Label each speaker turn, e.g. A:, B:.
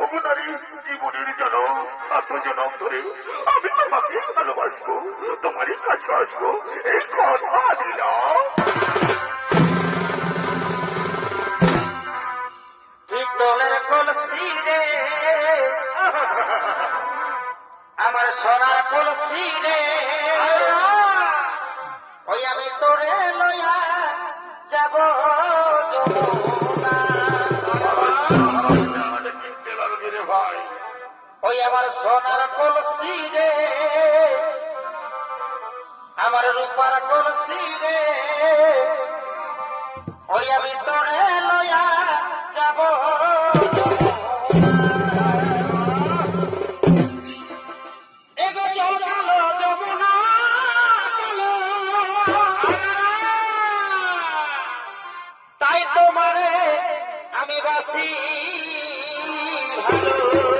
A: ওগো নারী, জীবনের জনম জনম ধরে আমি তোমাকে ভালোবাসবো, তোমারই কাছে আসবো, এই কথা দিলাম।
B: দলের কলসি রে আমার সোনার কলসি রে, ওই আমি তোরে লইয়া যাব যমুনা।
A: ভাই,
B: ওই আমার সোনার কলসি রে আমার রূপার কলসি রে, ওই আমি তোরে লইয়া যাব এগো জল কালো যমুনা কালো, তাই তোমারে আমি বাসি ভালো।